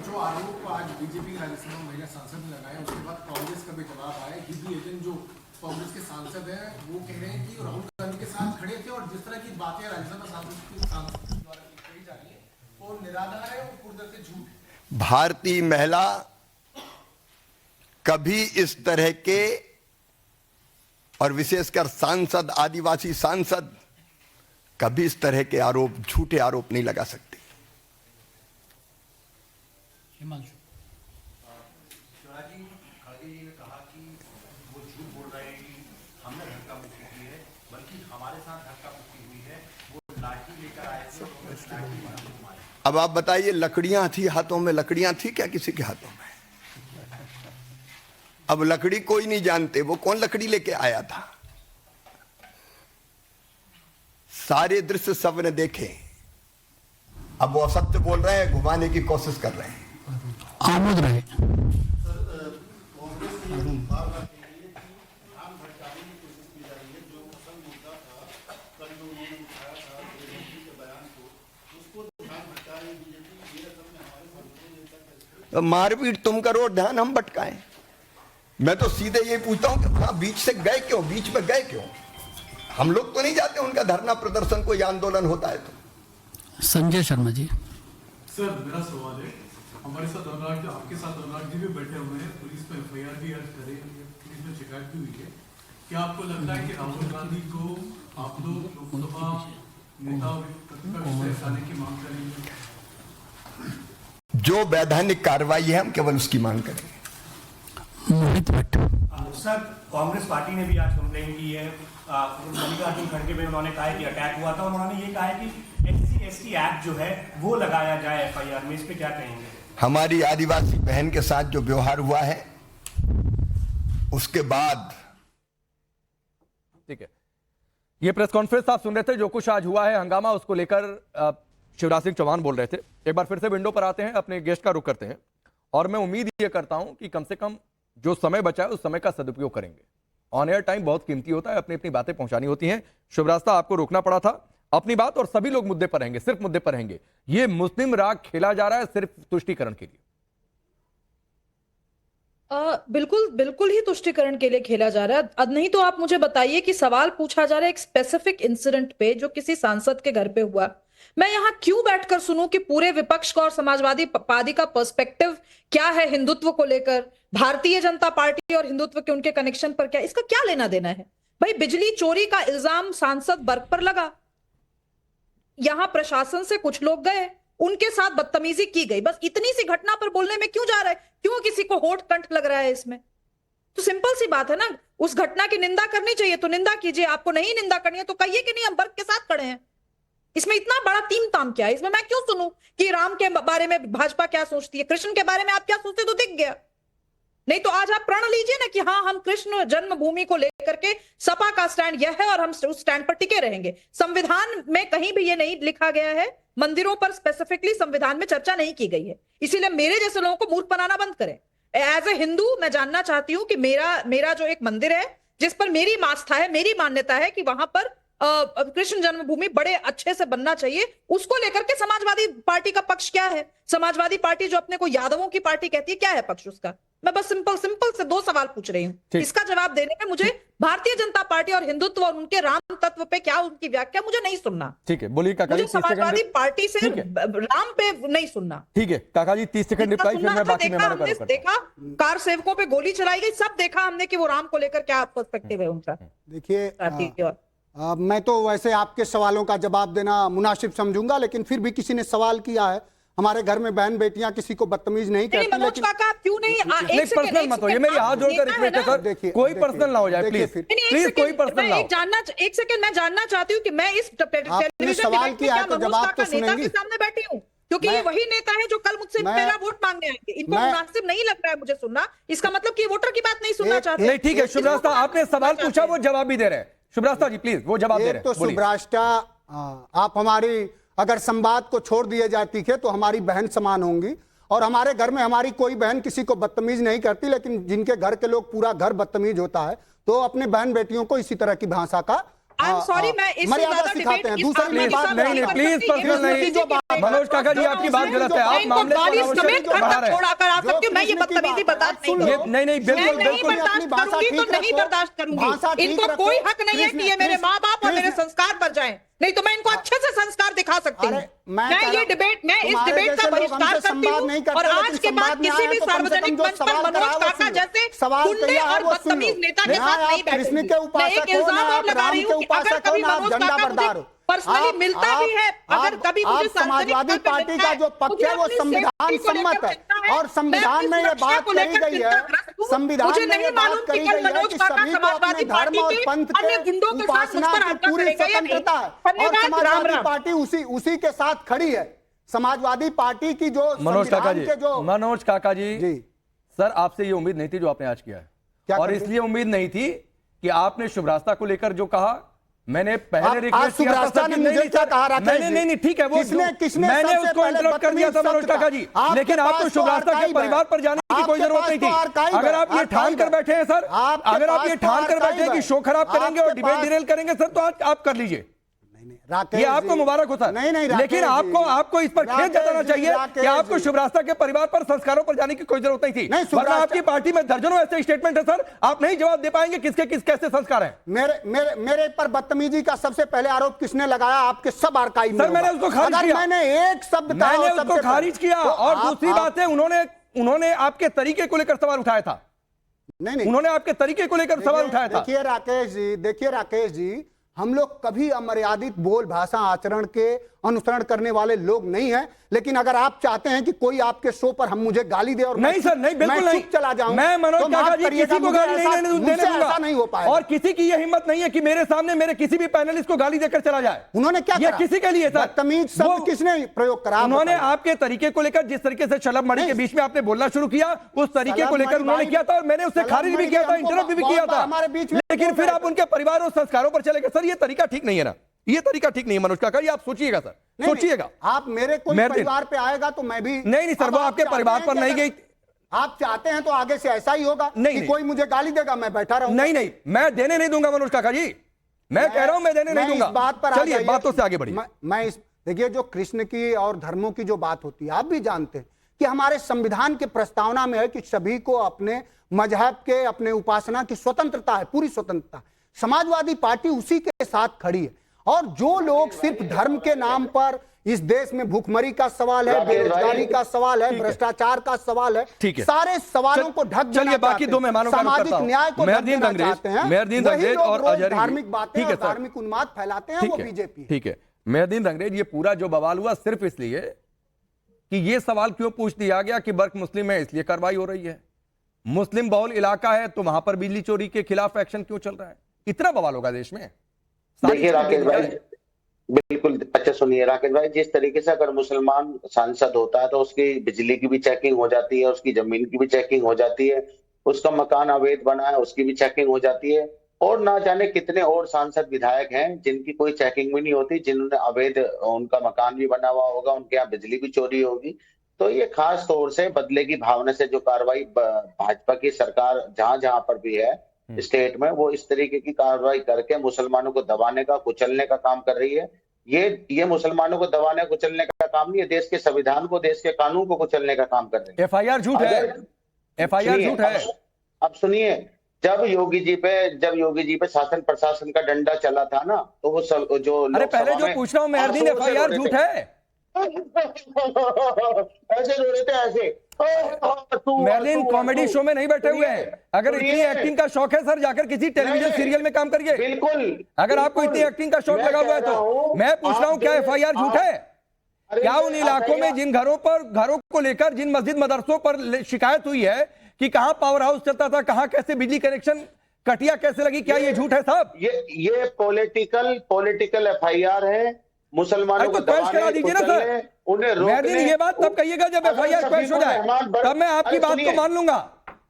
जो आरोप आज बीजेपी राज्यसभा महिला सांसद ने लगाया, उसके बाद कांग्रेस का भी जवाब आया। हिबी एजेंट जो कांग्रेस के सांसद हैं वो कह रहे हैं कि राहुल गांधी के साथ खड़े थे, और जिस तरह की बातें राज्यसभा सांसद द्वारा कही जा रही है वो निराधार है और पूरी तरह से झूठ है। भारतीय महिला कभी इस तरह के, और विशेषकर सांसद, आदिवासी सांसद, कभी इस तरह के आरोप, झूठे आरोप नहीं लगा सकते। हिमांशु, अब आप बताइए, लकड़ियां थी हाथों में, लकड़ियां थी क्या किसी के हाथों में? अब लकड़ी कोई नहीं जानते, वो कौन लकड़ी लेके आया था? सारे दृश्य सबने देखे, अब वो असत्य बोल रहे हैं, घुमाने की कोशिश कर रहे हैं। आमोद रहे तो मारपीट तुम करो, ध्यान हम भटकाएं। मैं तो सीधे ये पूछता हूं कि वहां बीच से गए क्यों, बीच में गए क्यों? हम लोग तो नहीं जाते उनका धरना प्रदर्शन, कोई आंदोलन होता है तो। संजय शर्मा जी। सर मेरा सवाल है, हमारे साथ अनुराग जी, आपके साथ अनुराग जी भी बैठे हुए हैं, पुलिस में एफआईआर भी दर्ज करे, पुलिस में शिकायत भी हुई है। क्या आपको लगता है कि राहुल गांधी को आप लोग लोकसभा नेता और प्रतिपक्ष से हटाने की मांग करेंगे? जो वैधानिक कार्रवाई है हम केवल उसकी मांग करेंगे। मोहित भट्ट। सर कांग्रेस पार्टी ने भी आज कंप्लेन की है, मल्लिकार्जुन खड़गे में उन्होंने कहा कि अटैक हुआ था, उन्होंने ये कहा है कि SC/ST एक्ट जो है वो लगाया जाए एफआईआर में, इस पे क्या कहेंगे? हमारी आदिवासी बहन के साथ जो व्यवहार हुआ है उसके बाद। ठीक है, ये प्रेस कॉन्फ्रेंस आप सुन रहे थे, जो कुछ आज हुआ है हंगामा, उसको लेकर शिवराज सिंह चौहान बोल रहे थे। एक बार फिर से विंडो पर आते हैं, अपने गेस्ट का रुख करते हैं, और मैं उम्मीद ये करता हूं कि कम से कम जो समय बचा है उस समय का सदुपयोग करेंगे। ऑन एयर टाइम बहुत कीमती होता है, अपनी अपनी बातें पहुंचानी होती हैं। शिवराज साहब, आपको रोकना पड़ा था अपनी बात, और सभी लोग मुद्दे पर रहेंगे, सिर्फ मुद्दे पर रहेंगे। ये मुस्लिम राग खेला जा रहा है सिर्फ तुष्टीकरण के लिए। बिल्कुल बिल्कुल ही तुष्टीकरण के लिए खेला जा रहा है। अब नहीं तो आप मुझे बताइए कि सवाल पूछा जा रहा है एक स्पेसिफिक इंसिडेंट पे जो किसी सांसद के घर पे हुआ, मैं यहां क्यों बैठकर सुनूं कि पूरे विपक्ष का और समाजवादी पार्टी का पर्सपेक्टिव क्या है हिंदुत्व को लेकर, भारतीय जनता पार्टी और हिंदुत्व के उनके कनेक्शन पर क्या, इसका क्या लेना देना है? भाई बिजली चोरी का इल्जाम सांसद बर्ग पर लगा, यहां प्रशासन से कुछ लोग गए, उनके साथ बदतमीजी की गई, बस इतनी सी घटना पर बोलने में क्यों जा रहा है? क्यों किसी को होठ कंठ लग रहा है इसमें? तो सिंपल सी बात है ना, उस घटना की निंदा करनी चाहिए तो निंदा कीजिए, आपको नहीं निंदा करनी है तो कहिए कि नहीं हम बर्ग के साथ खड़े हैं। इसमें इतना बड़ा तीम ताम क्या है? इसमें मैं क्यों सुनूं कि राम के बारे में भाजपा क्या सोचती है, कृष्ण के बारे में आप क्या सोचते, तो दिख गया। नहीं तो आज आप प्रण लीजिए ना कि हाँ हम कृष्ण जन्मभूमि को लेकर के सपा का स्टैंड यह है और हम उस स्टैंड पर टिके रहेंगे। संविधान में कहीं भी ये नहीं लिखा गया है, मंदिरों पर स्पेसिफिकली संविधान में चर्चा नहीं की गई है, इसीलिए मेरे जैसे लोगों को मूर्ख बनाना बंद करें। एज ए हिंदू मैं जानना चाहती हूं कि मेरा जो एक मंदिर है जिस पर मेरी आस्था है, मेरी मान्यता है कि वहां पर कृष्ण जन्मभूमि बड़े अच्छे से बनना चाहिए, उसको लेकर के समाजवादी पार्टी का पक्ष क्या है? समाजवादी पार्टी जो अपने को यादवों की पार्टी कहती है, क्या है पक्ष उसका? मैं बस सिंपल से दो सवाल पूछ रही हूँ, इसका जवाब देने में मुझे भारतीय जनता पार्टी और हिंदुत्व और उनके राम तत्व पे क्या उनकी व्याख्या मुझे नहीं सुनना। ठीक है, बोलिए काका जी। समाजवादी पार्टी से राम पे नहीं सुनना। ठीक है काका जी, 30 सेकंड रिप्लाई, फिर मैं बाकी मेहमानों का रुख करता हूं। देखा कार सेवकों पे गोली चलाई गई, सब देखा हमने कि वो राम को लेकर क्या पर्सपेक्टिव है उनका। देखिए मैं तो वैसे आपके सवालों का जवाब देना मुनासिब समझूंगा, लेकिन फिर भी किसी ने सवाल किया है, हमारे घर में बहन बेटियां किसी को बदतमीज नहीं कहती। मनोज काका आप क्यों नहीं पर्सनल मत हो, ये मेरी हाथ जोड़कर रिक्वेस्ट है सर, देखिए कोई पर्सनल ना हो जाए प्लीज, प्लीज कोई पर्सनल ना हो। एक सेकंड मैं जानना चाहती हूँ कि मैं इस टेलीविजन सवाल किया है तो जवाब तो सुनेंगी। सामने बैठी हूँ क्योंकि ये वही नेता है जो कल मुझसे मेरा वोट मांगने आएंगे, इनको मुनासिब नहीं लग रहा है मुझे सुनना, इसका मतलब कि वोटर की बात नहीं सुनना चाहते। नहीं ठीक है शुभ्राज साहब, आपने सवाल पूछा, वो जवाब भी दे रहे हैं। शुभ्राज साहब जी प्लीज, वो जवाब दे रहे हैं। तो शुभ्राष्टा आप हमारी अगर संवाद को छोड़ दिए जाती है तो हमारी बहन समान होंगी, और हमारे घर में हमारी कोई बहन किसी को बदतमीज नहीं करती, लेकिन जिनके घर के लोग पूरा घर बदतमीज होता है तो अपने बहन बेटियों को इसी तरह की भाषा का मर्यादा सिखाते हैं। दूसरी बात नहीं, प्लीज पर्सनल नहीं। मनोज काका जी आपकी बात गलत है, आप मामले को मैं ये बदतमीजी बर्दाश्त नहीं बिल्कुल नहीं बर्दाश्त करूंगी। इनको कोई हक नहीं है कि ये मेरे माँ बाप और मेरे संस्कार पर जाएं, नहीं तो मैं इनको अच्छे से संस्कार दिखा सकती हूँ। मैं इस डिबेट का बहिष्कार करती हूँ, और आज के बाद किसी भी सार्वजनिक मंच पर मनोज काका जैसे गुंडे और बदतमीज नेता के साथ नहीं बैठूंगी। मैं एक इल्जाम और लगा रही हूँ कि अगर कभी मनोज काका मुझे पर्सनली मिलता भी है, अगर कभी मुझे समाजवादी पार्टी का जो पक्ष है वो संविधान सम्मत है, और संविधान में ये बात कही गई है, संविधान में ये बात कही गई है कि सभी को अपने धर्म और पंथ के उपासना की पूरी स्वतंत्रता है, और समाजवादी पार्टी उसी के साथ खड़ी है। समाजवादी पार्टी की जो मनोज काका जी सर, आपसे ये उम्मीद नहीं थी जो आपने आज किया है, और इसलिए उम्मीद नहीं थी कि आपने शुभ्रास्ता को लेकर जो कहा मैंने पहले रिक्वेस्ट किया था सर, नहीं ठीक है वो मैंने उसको इंटरप्ट कर दिया था मनोज काका जी, लेकिन आपको शुभरास्ता के परिवार पर जाने की कोई जरूरत नहीं थी। अगर आप ये ठान कर बैठे हैं सर, अगर आप ये ठान कर बैठे हैं कि शो खराब करेंगे और डिबेट डिरेल करेंगे सर, तो आप कर लीजिए, ये आपको मुबारक हो सर। लेकिन आपको इस पर खेद जताना चाहिए कि आपको शुभरास्ता के परिवार पर, संस्कारों पर जाने की कोई जरूरत नहीं थी। वरना आपकी पार्टी में दर्जनों ऐसे स्टेटमेंट है सर, आप नहीं जवाब दे पाएंगे किसके कैसे संस्कार हैं। मेरे पर बदतमीजी का सबसे पहले आरोप किसने लगाया? आपके सब आर्काइव में। सर मैंने उसको खारिज किया, मैंने एक शब्द मैंने उसको खारिज किया। और दूसरी बात है, उन्होंने आपके तरीके को लेकर सवाल उठाया था। नहीं, उन्होंने आपके तरीके को लेकर सवाल उठाया था। देखिए राकेश जी, हम लोग कभी अमर्यादित बोल भाषा आचरण के अनुसरण करने वाले लोग नहीं हैं, लेकिन अगर आप चाहते हैं कि कोई आपके शो पर मुझे गाली दे और नहीं सर, नहीं बिल्कुल नहीं, चला जाऊं, मैं मनोज काका जी किसी को गाली नहीं देने दूंगा, नहीं हो पाएगा। और किसी की ये हिम्मत नहीं है कि मेरे सामने मेरे किसी भी पैनलिस्ट को गाली देकर चला जाए। उन्होंने क्या किया? किसी के लिए सर बदतमीज शब्द किसने प्रयोग करा? उन्होंने आपके तरीके को लेकर, जिस तरीके से शलभ मणि के बीच में आपने बोलना शुरू किया, उस तरीके को लेकर उन्होंने किया था, और मैंने उससे खारिज भी किया था, इंटरप्ट भी किया था हमारे बीच में। लेकिन फिर आप उनके परिवार और संस्कारों पर चले गए। सर ये तरीका ठीक नहीं है ना, ये तरीका ठीक नहीं है मनोज काका, ये आप सोचिएगा सर, सोचिएगा। आप मेरे कोई परिवार पे आएगा तो मैं भी नहीं सर, वो आपके परिवार पर नहीं गई। आप चाहते हैं तो आगे से ऐसा ही होगा कि कोई मुझे गाली देगा, मैं बैठा रहूंगा। नहीं, मैं देने नहीं दूंगा मनोज काका जी, मैं कह रहा हूं मैं देने नहीं दूंगा। बात पर चलिए बातों से आगे बढ़िए। मैं देखिए, जो कृष्ण की और धर्मों की जो बात होती है, आप भी जानते हैं कि हमारे संविधान के प्रस्तावना में है कि सभी को अपने मजहब के, अपने उपासना की स्वतंत्रता है, पूरी स्वतंत्रता। समाजवादी पार्टी उसी के साथ खड़ी है। और जो लोग सिर्फ धर्म के नाम पर इस देश में भूखमरी का सवाल है, बेरोजगारी का सवाल है, भ्रष्टाचार का सवाल है, सारे सवालों को ढक चलिए बाकी दो मेहमानों का सामाजिक न्याय को मेहरदीन रंगरेज और अजहर, धार्मिक बातें और धार्मिक उन्माद फैलाते हैं, वो बीजेपी। ठीक है मेहरदीन रंगरेज, ये पूरा जो बवाल हुआ सिर्फ इसलिए कि ये सवाल क्यों पूछ दिया गया कि बर्क मुस्लिम है इसलिए कार्रवाई हो रही है, मुस्लिम बहुल इलाका है तो वहां पर बिजली चोरी के खिलाफ एक्शन क्यों चल रहा है, इतना बवाल होगा देश में। देखिए राकेश भाई, बिल्कुल अच्छा सुनिए राकेश भाई, जिस तरीके से अगर मुसलमान सांसद होता है तो उसकी बिजली की भी चेकिंग हो जाती है, उसकी जमीन की भी चेकिंग हो जाती है, उसका मकान अवैध बना है उसकी भी चेकिंग हो जाती है, और ना जाने कितने और सांसद विधायक हैं जिनकी कोई चेकिंग भी नहीं होती, जिन्होंने अवैध उनका मकान भी बना हुआ होगा, उनके यहाँ बिजली भी चोरी होगी। तो ये खास तौर से बदले की भावना से जो कार्रवाई भाजपा की सरकार जहां जहां पर भी है स्टेट में, वो इस तरीके की कार्रवाई करके मुसलमानों को दबाने का, कुचलने का काम कर रही है। ये मुसलमानों को दबाने कुचलने का काम नहीं है, देश के संविधान को, देश के कानून को कुचलने का काम कर रही है। एफआईआर झूठ है, एफआईआर झूठ है। अब सुनिए, जब योगी जी पे शासन प्रशासन का डंडा चला था ना, तो वो सब जो अरे पहले जो पूछ रहा हूं मेहरदीन, एफआईआर झूठ है। ऐसे रो रहे थे, ऐसे मेहरदीन कॉमेडी शो में नहीं बैठे हुए हैं। अगर इतनी एक्टिंग का शौक है सर, जाकर किसी टेलीविजन सीरियल में काम करिए। बिल्कुल, अगर आपको इतनी एक्टिंग का शौक लगा हुआ है तो मैं पूछ रहा हूं क्या एफआईआर झूठ है? क्या उन इलाकों में जिन घरों को लेकर, जिन मस्जिद मदरसों पर शिकायत हुई है कि कहां पावर हाउस चलता था, कहां कैसे बिजली कनेक्शन कटिया कैसे लगी, क्या ये झूठ है साहब? ये पॉलिटिकल एफआईआर है। मुसलमानों को क्वेश्चन करा दीजिए ना सर, उन्हें ये बात तब कहिएगा जब एफआईआर क्वेश्चन हो जाए, तब मैं आपकी बात को मान लूंगा।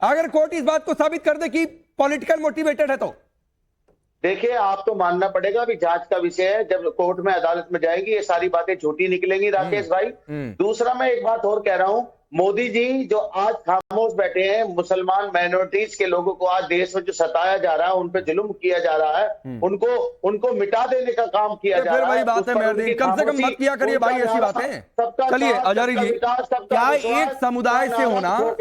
अगर कोर्ट इस बात को साबित कर दे कि पॉलिटिकल मोटिवेटेड है तो देखिए, आप तो मानना पड़ेगा, अभी जांच का विषय है, जब कोर्ट में अदालत में जाएगी ये सारी बातें झूठी निकलेंगी राकेश भाई। दूसरा मैं एक बात और कह रहा हूं, मोदी जी जो आज खामोश बैठे हैं, मुसलमान माइनॉरिटीज के लोगों को आज देश में जो सताया जा रहा है, उन पे जुल्म किया जा रहा है, उनको मिटा देने का काम किया जा रहा है। बात है कम से कम मत किया करिए भाई ऐसी बातें। चलिए अजहरी जी, क्या एक समुदाय से होना,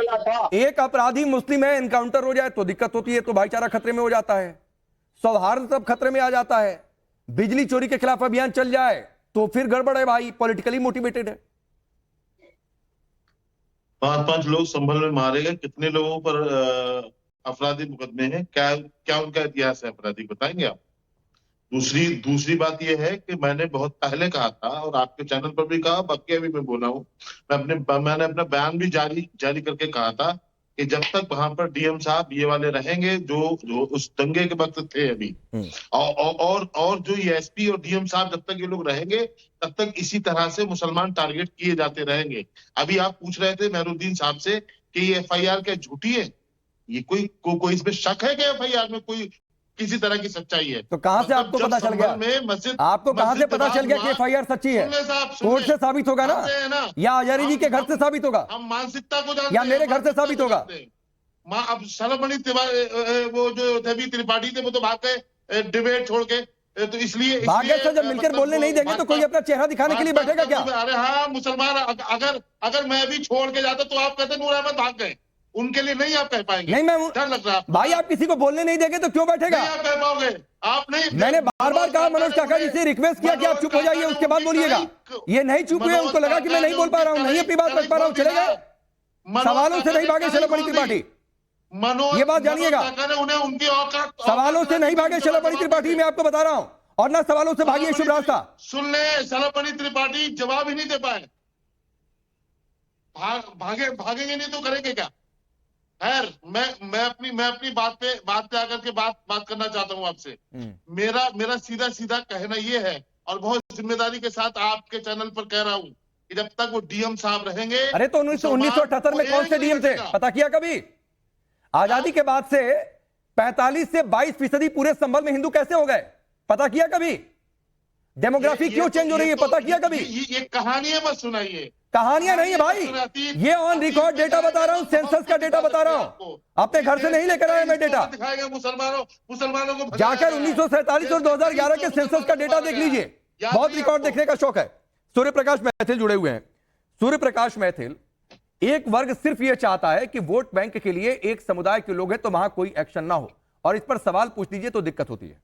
एक अपराधी मुस्लिम है, एनकाउंटर हो जाए तो दिक्कत होती है, तो भाईचारा खतरे में हो जाता है, सौहार्द सब खतरे में आ जाता है, बिजली चोरी के खिलाफ अभियान चल जाए तो फिर गड़बड़ है भाई, पॉलिटिकली मोटिवेटेड है। 5 लोग संभल में मारे गए, कितने लोगों पर अपराधी मुकदमे हैं, क्या उनका इतिहास है अपराधी, बताएंगे आप? दूसरी बात यह है कि मैंने बहुत पहले कहा था और आपके चैनल पर भी कहा, बाकी अभी मैं बोला हूं, मैंने अपना बयान भी जारी करके कहा था कि जब तक वहां पर डीएम साहब ये वाले रहेंगे जो उस दंगे के वक्त थे अभी, और जो एसपी और डीएम साहब जब तक ये लोग रहेंगे तब तक इसी तरह से मुसलमान टारगेट किए जाते रहेंगे। अभी आप पूछ रहे थे मेहरुद्दीन साहब से कि ये एफआईआर क्या झूठी है, ये कोई इसमें शक है कि एफआईआर में कोई किसी तरह की सच्चाई है। तो कहां से आपको पता चल गया? आपको कहां से पता चल गया कि FIR सच्ची है? कोर्ट से साबित होगा ना, या आजारी जी के घर से साबित होगा, हम मानसिकता को जानते या मेरे घर से साबित होगा? अब शलभमणि वो जो थे त्रिपाठी थे, वो तो भाग गए डिबेट छोड़ के, तो इसलिए भाग्य से जब मिलकर बोलने नहीं देंगे तो कोई अपना चेहरा दिखाने के लिए बैठेगा क्या? अरे हाँ, मुसलमान अगर मैं भी छोड़ के जाता तो आप कहते नूर अहमद भाग गए, उनके लिए नहीं आप कह पाएंगे। नहीं, मैं डर लग रहा है भाई, आप किसी को बोलने नहीं देंगे तो क्यों बैठेगा? नहीं आप कह पाओगे, आप नहीं। मैंने बार बार कहा, मनोज काका जी से रिक्वेस्ट किया कि आप चुप हो जाइए, उसके बाद बोलिएगा। ये नहीं चुप हुए, उनको लगा कि मैं नहीं बोल पा रहा हूँ, नहीं अपनी बात रख पा रहा हूँ, चले गए। सवालों से नहीं भागे शलभमणि त्रिपाठी, ये बात जानिएगा। उनकी औकात, सवालों से नहीं भागे शलभमणि त्रिपाठी, मैं आपको बता रहा हूं, और ना सवालों से भागिए शुभ रास्ता। सुन ले, शलभमणि त्रिपाठी जवाब ही नहीं दे पाए, भागेंगे नहीं तो करेंगे क्या? खैर, मैं अपनी बात पे आकर के बात करना चाहता हूं आपसे। मेरा सीधा कहना ये है, और बहुत जिम्मेदारी के साथ आपके चैनल पर कह रहा हूं कि जब तक वो डीएम साहब रहेंगे। अरे तो 1978 में कौन से डीएम थे, पता किया कभी? आजादी के बाद से 45 से 22% पूरे संभल में हिंदू कैसे हो गए, पता किया कभी? डेमोग्राफी क्यों चेंज हो रही है, पता किया कभी? ये कहानियां मत सुनाइए, कहानियां नहीं है भाई, ये ऑन रिकॉर्ड डेटा बता रहा हूं, सेंसस का डेटा बता रहा हूं, अपने घर से नहीं लेकर आया मैं डेटा। दिखाएगा मुसलमानों को, जाकर 1947 और 2011 के सेंसस का डेटा देख लीजिए, बहुत रिकॉर्ड देखने का शौक है। सूर्य प्रकाश मैथिल जुड़े हुए हैं। सूर्य प्रकाश मैथिल, एक वर्ग सिर्फ यह चाहता है कि वोट बैंक के लिए एक समुदाय के लोग हैं तो वहां कोई एक्शन ना हो, और इस पर सवाल पूछ लीजिए तो दिक्कत होती है।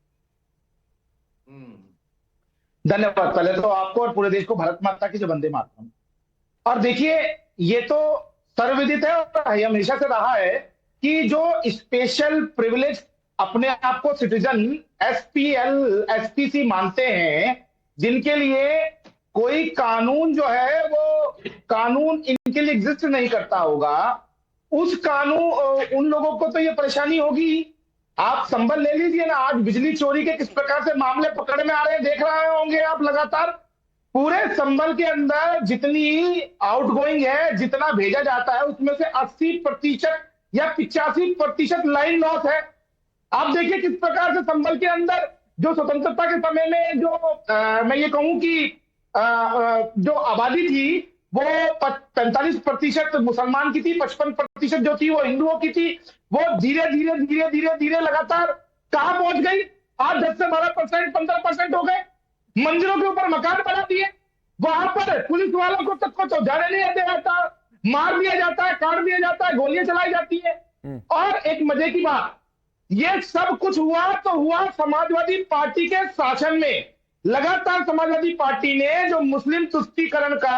धन्यवाद पहले तो आपको और पूरे देश को भारत माता की जो वंदे मातरम। और देखिए, ये तो सर्वविदित है और हमेशा से रहा है कि जो स्पेशल प्रिविलेज अपने आप को सिटीजन SPL SPC मानते हैं, जिनके लिए कोई कानून जो है वो कानून इनके लिए एग्जिस्ट नहीं करता होगा, उस कानून उन लोगों को तो ये परेशानी होगी। आप संभल ले लीजिए ना, आज बिजली चोरी के किस प्रकार से मामले पकड़ में आ रहे हैं, देख रहे होंगे आप लगातार। पूरे संभल के अंदर जितनी आउटगोइंग है, जितना भेजा जाता है, उसमें से 80% या 85% लाइन लॉस है। आप देखिए किस प्रकार से संभल के अंदर जो स्वतंत्रता के समय में जो मैं ये कहूं कि जो आबादी थी वो 45% मुसलमान की थी, 55% जो थी वो हिंदुओं की थी। वो धीरे धीरे लगातार कहां पहुंच गई? आज 10 से 12%, 15% हो गए। मंदिरों के ऊपर मकान बना दिए, वहां पर पुलिस वालों को तक को तो जाने नहीं दिया जाता, मार दिया जाता है, काट दिया जाता है, गोलियां चलाई जाती है। और एक मजे की बात, ये सब कुछ हुआ तो हुआ समाजवादी पार्टी के शासन में। लगातार समाजवादी पार्टी ने जो मुस्लिम तुष्टीकरण का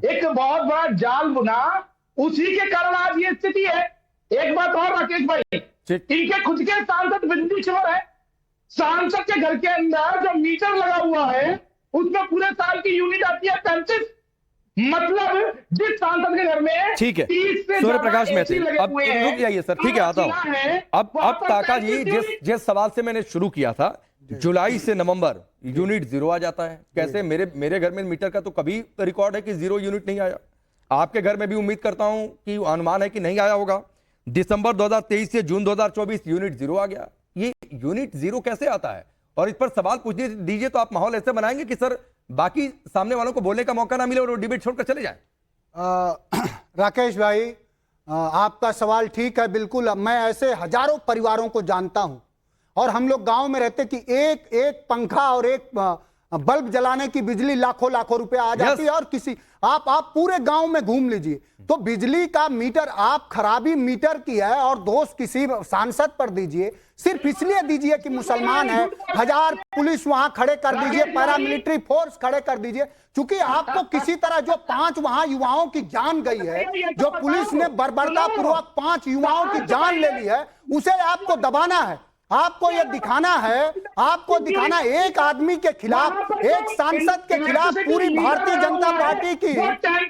एक बहुत बड़ा जाल बुना, उसी के कारण आज ये स्थिति है। एक बात और राकेश भाई, इनके खुद के सांसद बिजली चोर है। सांसद के घर के अंदर जो मीटर लगा हुआ है उसमें पूरे साल की यूनिट आती है 35। मतलब जिस सांसद के घर में ठीक है, 30 से सूर्य प्रकाश मैथिल, अब हुए हैं, रुक जाइए सर, ठीक है, आता हूं। अब काका जी, जिस सवाल से मैंने शुरू किया था, जुलाई से नवंबर यूनिट 0 आ जाता है कैसे? मेरे घर में मीटर का तो कभी रिकॉर्ड है कि 0 यूनिट नहीं आया। आपके घर में भी उम्मीद करता हूं कि अनुमान है कि नहीं आया होगा। दिसंबर 2023 से जून 2024 यूनिट 0 आ गया। ये यूनिट 0 कैसे आता है? और इस पर सवाल पूछ दीजिए तो आप माहौल ऐसे बनाएंगे कि सर बाकी सामने वालों को बोलने का मौका ना मिले और वो डिबेट छोड़कर चले जाए। राकेश भाई, आपका सवाल ठीक है, बिल्कुल। मैं ऐसे हजारों परिवारों को जानता हूं, और हम लोग गांव में रहते कि एक पंखा और एक बल्ब जलाने की बिजली लाखों रुपए आ जाती है। और किसी आप पूरे गांव में घूम लीजिए तो बिजली का मीटर, आप खराबी मीटर की है और दोष किसी सांसद पर दीजिए, सिर्फ इसलिए दीजिए कि मुसलमान है। 1000 पुलिस वहां खड़े कर दीजिए, पैरामिलिट्री फोर्स खड़े कर दीजिए, क्योंकि आपको किसी तरह जो 5 वहां युवाओं की जान गई है, जो पुलिस ने बर्बरतापूर्वक 5 युवाओं की जान ले ली है, उसे आपको दबाना है। आपको यह दिखाना है, आपको दिखाना एक आदमी के खिलाफ, एक सांसद के खिलाफ पूरी भारतीय जनता पार्टी की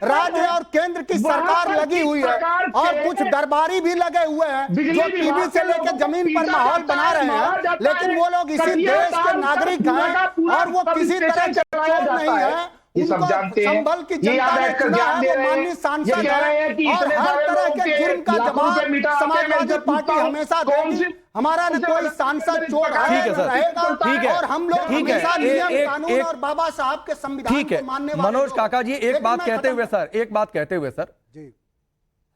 राज्य और केंद्र की सरकार लगी हुई है, और कुछ दरबारी भी लगे हुए हैं जो टीवी से लेकर जमीन पर माहौल बना रहे हैं। लेकिन वो लोग इसी देश के नागरिक हैं और वो किसी तरह के चोर नहीं है, ये सब उनको जानते हैं। संभल की ये यहाँ जनता ने बैठकर चुना ज्ञान है, दे वो रहे हैं। माननीय सांसद ये कह रहे हैं कि हैं, और इतने हर सारे तरह लोगों के जुर्म का लाखों रुपए जवाब मिटा समाजवादी पार्टी हमेशा देगी। हमारा न कोई सांसद चोर ठीक है सर, रहेगा, ठीक है, और हम लोग ठीक है, हमेशा नियम एक- कानून एक- और बाबा साहब के संविधान ठीक है को मानने वाले मनोज लोग काका जी, हैं। एक लेकिन बात मैं कहते खत्म हुए सर, एक बात कहते हुए सर, जी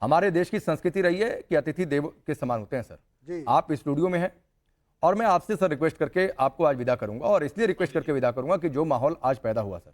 हमारे देश की संस्कृति रही है कि अतिथि देव के समान होते हैं सर। जी आप स्टूडियो में हैं और मैं आपसे सर रिक्वेस्ट करके आपको आज विदा करूंगा, और इसलिए रिक्वेस्ट करके विदा करूंगा कि जो माहौल आज पैदा हुआ सर,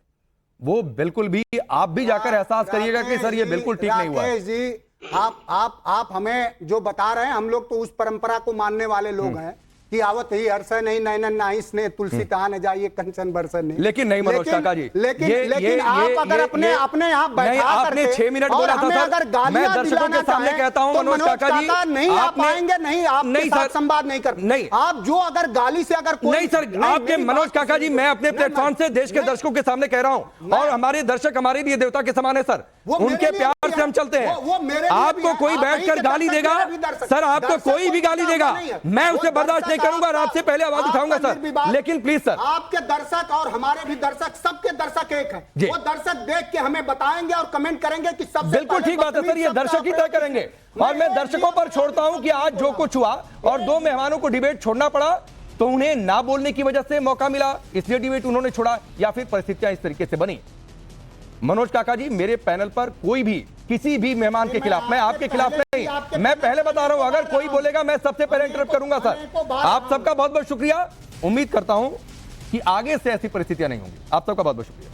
वो बिल्कुल भी आप भी जाकर एहसास करिएगा कि सर ये बिल्कुल ठीक नहीं हुआ है। राकेश जी, आप हमें जो बता रहे हैं, हम लोग तो उस परंपरा को मानने वाले लोग हैं कि आवत ही हर्ष नहीं नैनन नाही स्नेह तुलसी तहान जाइए कंचन बरसन नहीं। लेकिन नहीं मनोज काका जी, लेकिन आप अगर अपने यहाँ नहीं, बैठा आपने करके 6 मिनट और बोला था हमें सर, अगर मैं गालियां दर्शकों दिलाना के सामने चाहें, कहता हूं तो मनोज काका जी, नहीं आ आपने- पाएंगे, नहीं आपके नहीं साथ सर, संवाद नहीं कर नहीं, आप जो अगर गाली से अगर कोई नहीं सर, आपके मेरी मनोज बात काका जी, मैं अपने नहीं, प्लेटफॉर्म से देश के नहीं, दर्शकों के सामने कह रहा हूं, और हमारे दर्शक हमारे लिए देवता के समान है सर, वो मेरे उनके लिए प्यार भी से है, हम चलते हैं। वो मेरे लिए भी आपको है, कोई आप बैठकर नहीं गाली कर देगा सकते, मेरे भी दर्शक- सर, आपको दर्शक कोई भी को गाली भी देगा, नहीं है। मैं वो उसे बर्दाश्त नहीं दर्शक करूंगा और आपसे पहले आवाज उठाऊंगा आपका सर, निर्विवाद- लेकिन प्लीज सर, आपके दर्शक और हमारे भी दर्शक, सबके दर्शक एक जी। है। वो दर्शक देख के हमें बताएंगे और कमेंट करेंगे कि सबसे बिल्कुल पहले ठीक बात है सर, ये बदतमीज दर्शक ही तय सबका करेंगे, और मैं दर्शकों पर छोड़ता हूं कि आज जो कुछ हुआ और 2 मेहमानों को डिबेट छोड़ना पड़ा, तो उन्हें ना बोलने की वजह से मौका मिला, इसलिए डिबेट उन्होंने छोड़ा, या फिर परिस्थितियां इस तरीके से बनी। मनोज काका जी, मेरे पैनल पर कोई भी किसी भी मेहमान के खिलाफ, मैं आपके खिलाफ नहीं, मैं पहले बता रहा हूं, अगर कोई बोलेगा मैं सबसे पहले इंटरप्ट करूंगा सर। आप सबका बहुत बहुत शुक्रिया, उम्मीद करता हूं कि आगे से ऐसी परिस्थितियां नहीं होंगी। आप सबका बहुत बहुत शुक्रिया।